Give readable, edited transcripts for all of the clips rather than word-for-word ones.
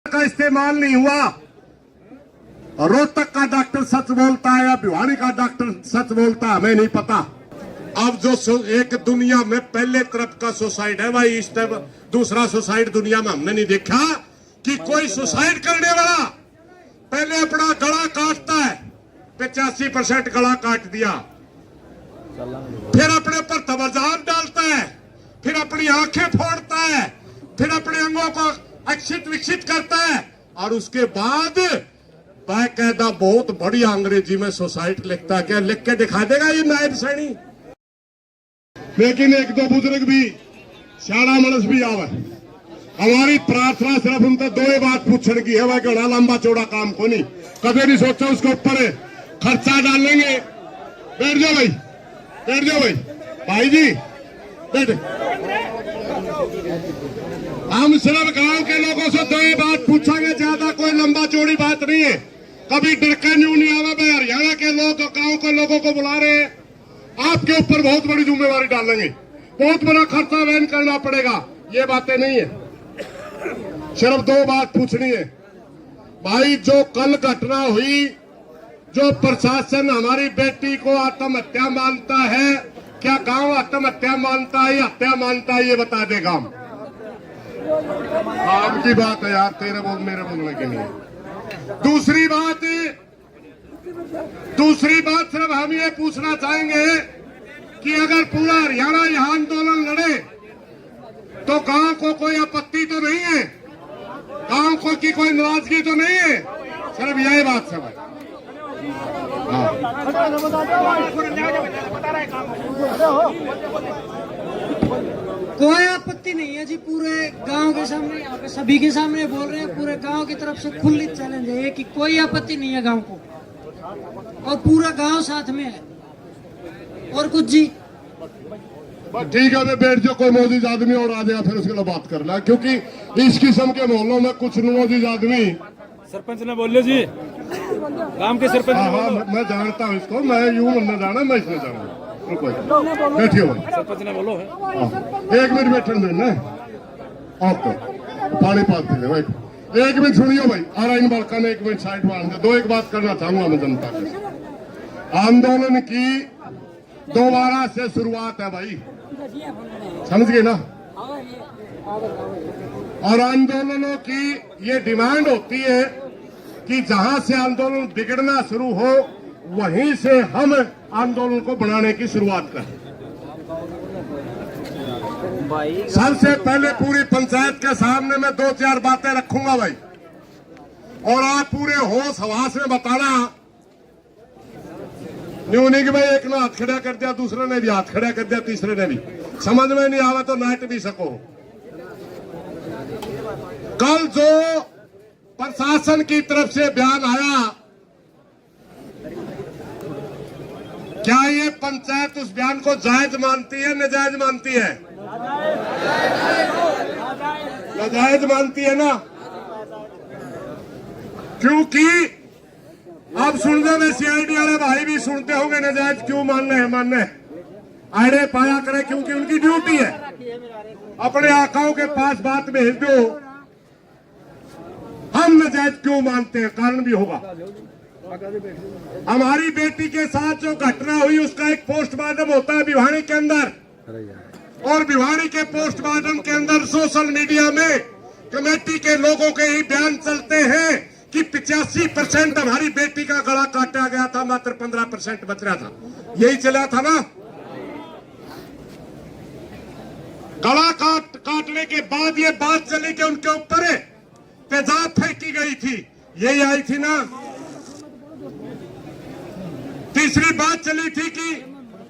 का इस्तेमाल नहीं हुआ। रोहतक का डॉक्टर सच बोलता है या भिवानी का डॉक्टर सच बोलता है हमें नहीं पता। अब जो एक दुनिया में पहले तरफ का सुसाइड है भाई, इस तरफ दूसरा सुसाइड दुनिया में हमने नहीं देखा कि कोई सुसाइड करने वाला पहले अपना गला काटता है, 85% गला काट दिया, फिर अपने ऊपर तबरजान डालता है, फिर अपनी आंखें फोड़ता है, फिर अपने अंगों को अक्षित विक्षित करता है और उसके बाद बाकायदा बहुत बड़ी अंग्रेजी में सुसाइड लिखता है। क्या लिख के दिखा देगा ये नायब सैनी? लेकिन एक दो बुजुर्ग भी सियाड़ा मनस भी आवे। हमारी प्रार्थना सिर्फ उनसे दो ही बात पूछने की है, वह घना लंबा चौड़ा काम को नहीं, कभी नहीं सोचा उसके ऊपर खर्चा डालेंगे। बैठ जाओ भाई, बैठ जाओ भाई, भाई जी बैठे। हम सिर्फ गांव के लोगों से दो ही बात पूछेंगे, ज्यादा कोई लंबा चौड़ी बात नहीं है। कभी डरका न्यू नहीं आवा भाई, हरियाणा के लोग गांव के लोगों को बुला रहे हैं, आपके ऊपर बहुत बड़ी जिम्मेवारी डालेंगे, बहुत बड़ा खर्चा वहन करना पड़ेगा, ये बातें नहीं है। सिर्फ दो बात पूछनी है भाई। जो कल घटना हुई, जो प्रशासन हमारी बेटी को आत्महत्या मानता है, क्या गांव आत्महत्या मानता है या हत्या मानता है, ये बता दे गांव। काम की बात है यार, तेरे बोल मेरे बोलने के लिए। दूसरी बात सिर्फ हम ये पूछना चाहेंगे कि अगर पूरा हरियाणा यह आंदोलन लड़े तो गांव को कोई आपत्ति तो नहीं है, गांव को की कोई नाराजगी तो नहीं है, सिर्फ यही बात है भाई। कोई आपत्ति नहीं है जी, पूरे गांव के सामने, यहाँ पे सभी के सामने बोल रहे हैं, पूरे गांव की तरफ से खुली चैलेंज है कि कोई आपत्ति नहीं है गांव को, और पूरा गांव साथ में है। और कुछ जी ठीक है, बैठ जाओ, कोई मौजूद आदमी और आ जाएगा फिर उसके लिए बात कर ला, क्योंकि इस किस्म के मोहल्लों में कुछ मौजूद आदमी। सरपंच ने बोल जी, गांव के सरपंच। हाँ, मैं जानता हूँ इसको, मैं यूं न जाना, मैं इसने जाना। बैठिए सरपंच ने बोलो है। एक मिनट बैठने देना आपको, पानी पास दे। एक मिनट सुनियो भाई, आराइन बालका ने एक मिनट साइड में दो, एक बात करना चाहूंगा मैं जनता के। आंदोलन की दोबारा से शुरुआत है भाई, समझ गए ना? और आंदोलनों की ये डिमांड होती है कि जहां से आंदोलन बिगड़ना शुरू हो वहीं से हम आंदोलन को बढ़ाने की शुरुआत करें। सबसे पहले पूरी पंचायत के सामने मैं दो चार बातें रखूंगा भाई, और आप पूरे होश हवास में बताना। न्यू नहीं कि भाई एक ने हाथ खड़ा कर दिया, दूसरे ने भी हाथ खड़ा कर दिया, तीसरे ने भी, समझ में नहीं आवा तो नाट भी सको। कल जो प्रशासन की तरफ से बयान आया, क्या ये पंचायत उस बयान को जायज मानती है, नाजायज मानती है? नाजायज मानती है ना, क्योंकि अब सुनने में सीआईडी वाले भाई भी सुनते होंगे नाजायज क्यों मानने हैं, मानने आड़े पाया करे, क्योंकि उनकी ड्यूटी है। अपने आकाओं के पास बात भेज दो, हम नाजायज क्यों मानते हैं, कारण भी होगा। हमारी बेटी के साथ जो घटना हुई उसका एक पोस्टमार्टम होता है भिवानी के अंदर, और भिवानी के पोस्टमार्टम के अंदर सोशल मीडिया में कमेटी के लोगों के ही बयान चलते हैं कि 85% हमारी बेटी का गला काटा गया था, मात्र 15% बच रहा था। यही चला था ना? गला काटने के बाद ये बात चली कि उनके ऊपर तेजाब फेंकी गई थी, यही आई थी ना? तीसरी बात चली थी कि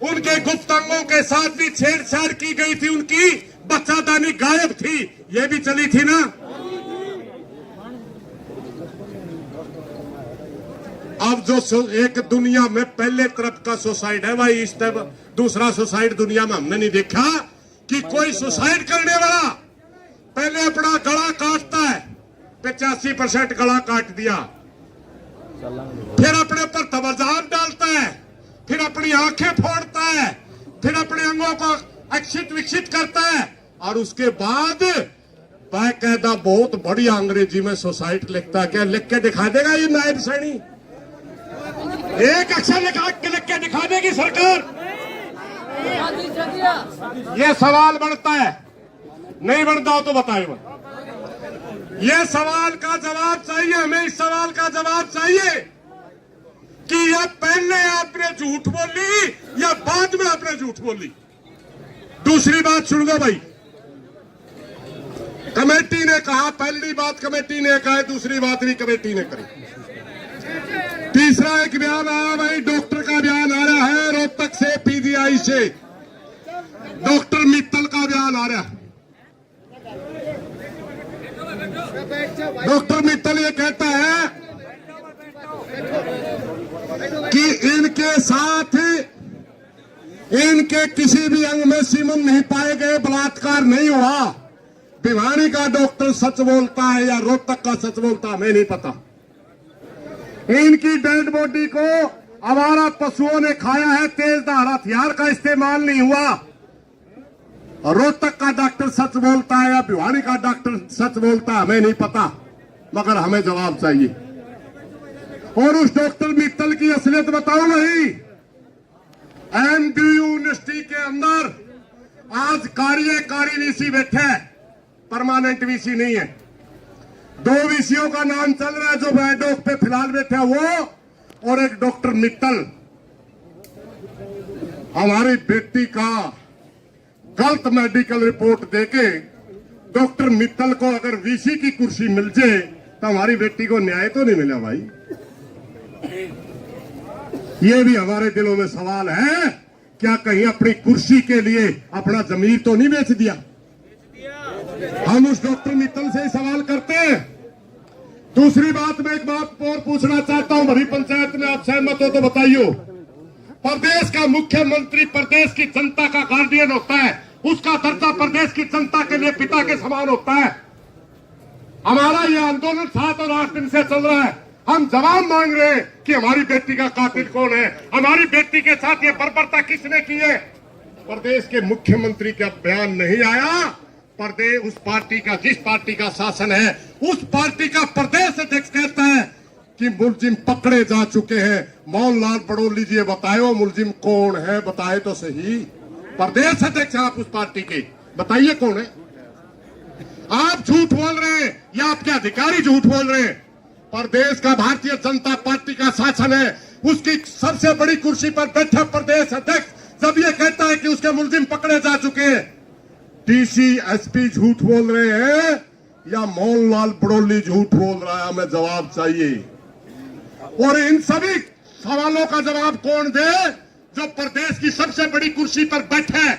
उनके गुप्त अंगों के साथ भी छेड़छाड़ की गई थी, उनकी बच्चादानी गायब थी, ये भी चली थी ना? अब जो एक दुनिया में पहले तरफ का सुसाइड है भाई, इस तरफ दूसरा सुसाइड दुनिया में हमने नहीं देखा कि कोई सुसाइड करने वाला पहले अपना गला काटता है, 85% गला काट दिया, फिर अपने ऊपर तबरजान डालता है, फिर अपनी आंखें फोड़ता है, फिर अपने अंगों को अक्षित विक्षित करता है, और उसके बाद बाकायदा बहुत बढ़िया अंग्रेजी में सोसाइटी लिखता है। क्या लिख के दिखा देगा ये नायब सैनी? एक अक्षर लिख के दिखा देगी सरकार? ये सवाल बनता है, नहीं बनता हो तो बताइए। ये सवाल का जवाब चाहिए हमें। इस सवाल का जवाब चाहिए कि ये पहले आपने झूठ बोली या बाद में आपने झूठ बोली। दूसरी बात सुन लो भाई, कमेटी ने कहा, पहली बात कमेटी ने कहा, दूसरी बात भी कमेटी ने करी। तीसरा एक बयान आया भाई, डॉक्टर का बयान आ रहा है रोहतक से, पीजीआई से डॉक्टर मित्तल का बयान आ रहा है। डॉक्टर मित्तल ये कहता है कि इनके साथ इनके किसी भी अंग में सीमन नहीं पाए गए, बलात्कार नहीं हुआ। भिवानी का डॉक्टर सच बोलता है या रोहतक का सच बोलता है हमें नहीं पता। इनकी डेड बॉडी को आवारा पशुओं ने खाया है, तेजधार हथियार का इस्तेमाल नहीं हुआ। रोहतक का डॉक्टर सच बोलता है या भिवानी का डॉक्टर सच बोलता है हमें नहीं पता, मगर हमें जवाब चाहिए। और उस डॉक्टर मित्तल की असलियत बताओ नहीं। एमडीयू यूनिवर्सिटी के अंदर आज कार्यकारी वीसी बैठे है, परमानेंट वीसी नहीं है। 2 वीसीओ का नाम चल रहा है जो बैडोक पे फिलहाल बैठे हैं, वो और एक डॉक्टर मित्तल। हमारी बेटी का गलत मेडिकल रिपोर्ट देके डॉक्टर मित्तल को अगर वीसी की कुर्सी मिल जाए तो हमारी बेटी को न्याय तो नहीं मिला भाई। ये भी हमारे दिलों में सवाल है, क्या कहीं अपनी कुर्सी के लिए अपना जमीर तो नहीं बेच दिया? हम उस डॉक्टर मित्तल से ही सवाल करते हैं। दूसरी बात, मैं एक बात और पूछना चाहता हूं, भरी पंचायत में आप सहमत हो तो बताइए। प्रदेश का मुख्यमंत्री प्रदेश की जनता का गार्डियन होता है, उसका दर्जा प्रदेश की जनता के लिए पिता के समान होता है। हमारा यह आंदोलन 7 और 8 दिन से चल रहा है। हम जवाब मांग रहे हैं कि हमारी बेटी का कातिल कौन है, हमारी बेटी के साथ ये बर्बरता किसने की है। प्रदेश के मुख्यमंत्री का बयान नहीं आया। प्रदेश उस पार्टी का, जिस पार्टी का शासन है, उस पार्टी का प्रदेश अध्यक्ष कहता है कि मुलजिम पकड़े जा चुके हैं। मोहनलाल बड़ोली जी बताए वो मुलजिम कौन है, बताए तो सही। प्रदेश अध्यक्ष आप उस पार्टी के, बताइए कौन है। आप झूठ बोल रहे हैं या आपके अधिकारी झूठ बोल रहे हैं। प्रदेश का भारतीय जनता पार्टी का शासन है, उसकी सबसे बड़ी कुर्सी पर बैठा प्रदेश अध्यक्ष जब ये कहता है कि उसके मुलजिम पकड़े जा चुके हैं, डीसी एसपी झूठ बोल रहे हैं या मोहनलाल बड़ोली झूठ बोल रहा है? हमें जवाब चाहिए। और इन सभी सवालों का जवाब कौन दे? जो प्रदेश की सबसे बड़ी कुर्सी पर बैठा है,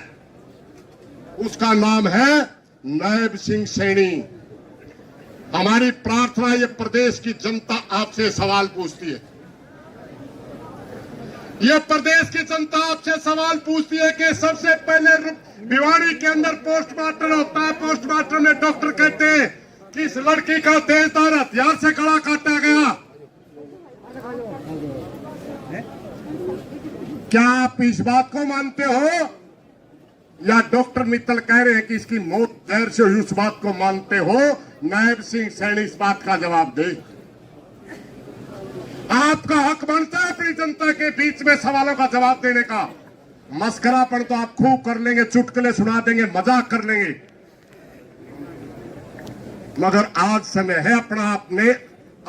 उसका नाम है नायब सिंह सैनी। हमारी प्रार्थना, ये प्रदेश की जनता आपसे सवाल पूछती है। ये प्रदेश की जनता आपसे सवाल पूछती है कि सबसे पहले भिवानी के अंदर पोस्टमार्टम होता है, पोस्टमार्टम में डॉक्टर कहते हैं कि इस लड़की का तेजधार हथियार से गला काटा गया। क्या आप इस बात को मानते हो या डॉक्टर मित्तल कह रहे हैं कि इसकी मौत जहर से हुई, उस बात को मानते हो? नायब सिंह सैनी इस बात का जवाब दे। आपका हक बनता है अपनी जनता के बीच में सवालों का जवाब देने का। मस्करापन तो आप खूब कर लेंगे, चुटकुले सुना देंगे, मजाक कर लेंगे, मगर आज समय है अपना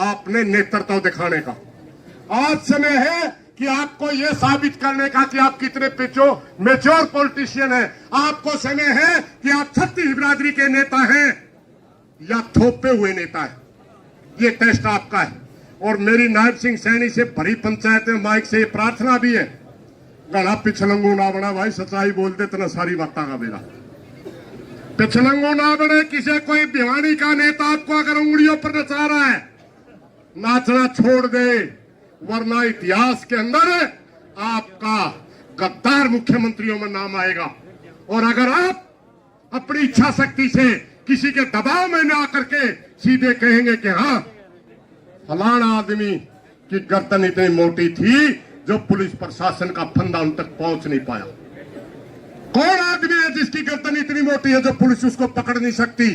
आपने नेतृत्व दिखाने का। आज समय है कि आपको यह साबित करने का कि आप कितने मेच्योर पॉलिटिशियन हैं। आपको समय है कि आप छत्तीस बिरादरी के नेता हैं या थोपे हुए नेता हैं। ये टेस्ट आपका है। और मेरी नायब सिंह सैनी से भरी पंचायत में माइक से ये प्रार्थना भी है, गला पिछलंगू ना बना भाई, सच्चाई बोलते तना सारी बातें का मेरा पिछलंगू ना बने। किसी कोई भिवानी का नेता आपको अगर उंगलियों पर नचा रहा है, नाचना छोड़ दे, वरना इतिहास के अंदर आपका गद्दार मुख्यमंत्रियों में नाम आएगा। और अगर आप अपनी इच्छा शक्ति से किसी के दबाव में न आकर के सीधे कहेंगे कि हाँ फलाना आदमी की गर्दन इतनी मोटी थी जो पुलिस प्रशासन का फंदा उन तक पहुंच नहीं पाया। कौन आदमी है जिसकी गर्दन इतनी मोटी है जो पुलिस उसको पकड़ नहीं सकती?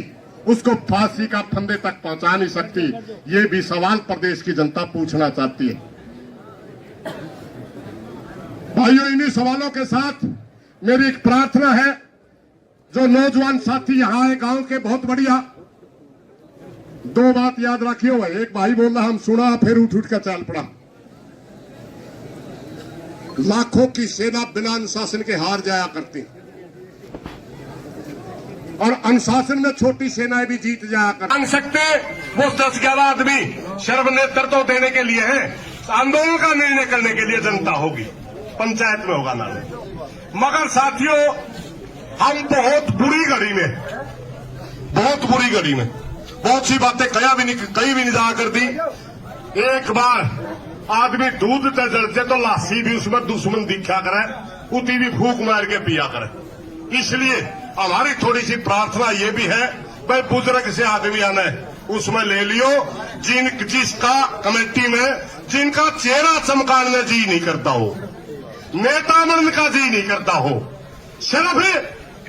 उसको फांसी का फंदे तक पहुंचा नहीं सकती। ये भी सवाल प्रदेश की जनता पूछना चाहती है। भाइयों, इन्हीं सवालों के साथ मेरी एक प्रार्थना है, जो नौजवान साथी यहां आए गांव के, बहुत बढ़िया, दो बात याद रखियो। एक भाई बोल रहा हम सुना, फिर उठ कर चल पड़ा। लाखों की सेना बिना अनुशासन के हार जाया करती, और अनुशासन में छोटी सेनाएं भी जीत जाया करती। मान सकते वो 10-11 आदमी शर्म नेतृत्व देने के लिए हैं, आंदोलन का निर्णय करने के लिए जनता होगी, पंचायत में होगा ना। मगर साथियों, हम बहुत बुरी घड़ी में, बहुत सी बातें कहीं भी नहीं जा कर दी। एक बार आदमी दूध ते जलते तो लासी भी उसमें दुश्मन दिखा करे, उती भी फूक मार के पिया करे। इसलिए हमारी थोड़ी सी प्रार्थना ये भी है, भाई बुजुर्ग से आदमी आना है उसमें ले लियो, जिसका कमेटी में जिनका चेहरा चमकाने में जी नहीं करता हो, नेता बनने का जी नहीं करता हो, सिर्फ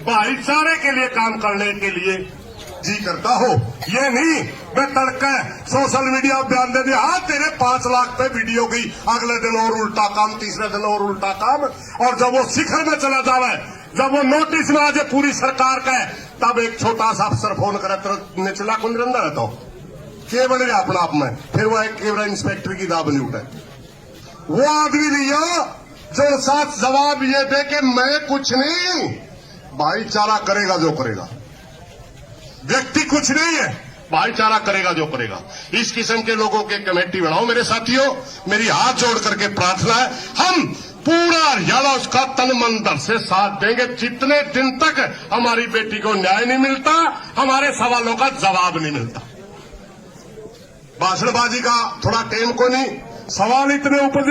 भाईचारे के लिए काम करने के लिए जी करता हो। ये नहीं मैं तड़का सोशल मीडिया बयान दे दिया, हाँ तेरे 5 लाख पे वीडियो गई, अगले दिन और उल्टा काम, तीसरे दिन और उल्टा काम, और जब वो शिखर में चला जावे, जब वो नोटिस में आ जाए पूरी सरकार का, तब एक छोटा सा अफसर फोन करे तो निचला कुंदरंदा है, तो के बन गया अपना आप में, फिर वो एक केवड़ा इंस्पेक्टर की दाब नहीं उठे। वो आदमी लिया जो साथ जवाब ये दे कि मैं कुछ नहीं, भाईचारा करेगा जो करेगा, व्यक्ति कुछ नहीं है, भाईचारा करेगा जो करेगा। इस किस्म के लोगों के कमेटी बनाओ मेरे साथियों। मेरी हाथ जोड़ करके प्रार्थना है, हम पूरा हरियाणा उसका तन मन धन से साथ देंगे, जितने दिन तक हमारी बेटी को न्याय नहीं मिलता, हमारे सवालों का जवाब नहीं मिलता। भाषणबाजी का थोड़ा टेम को नहीं, सवाल इतने ऊपर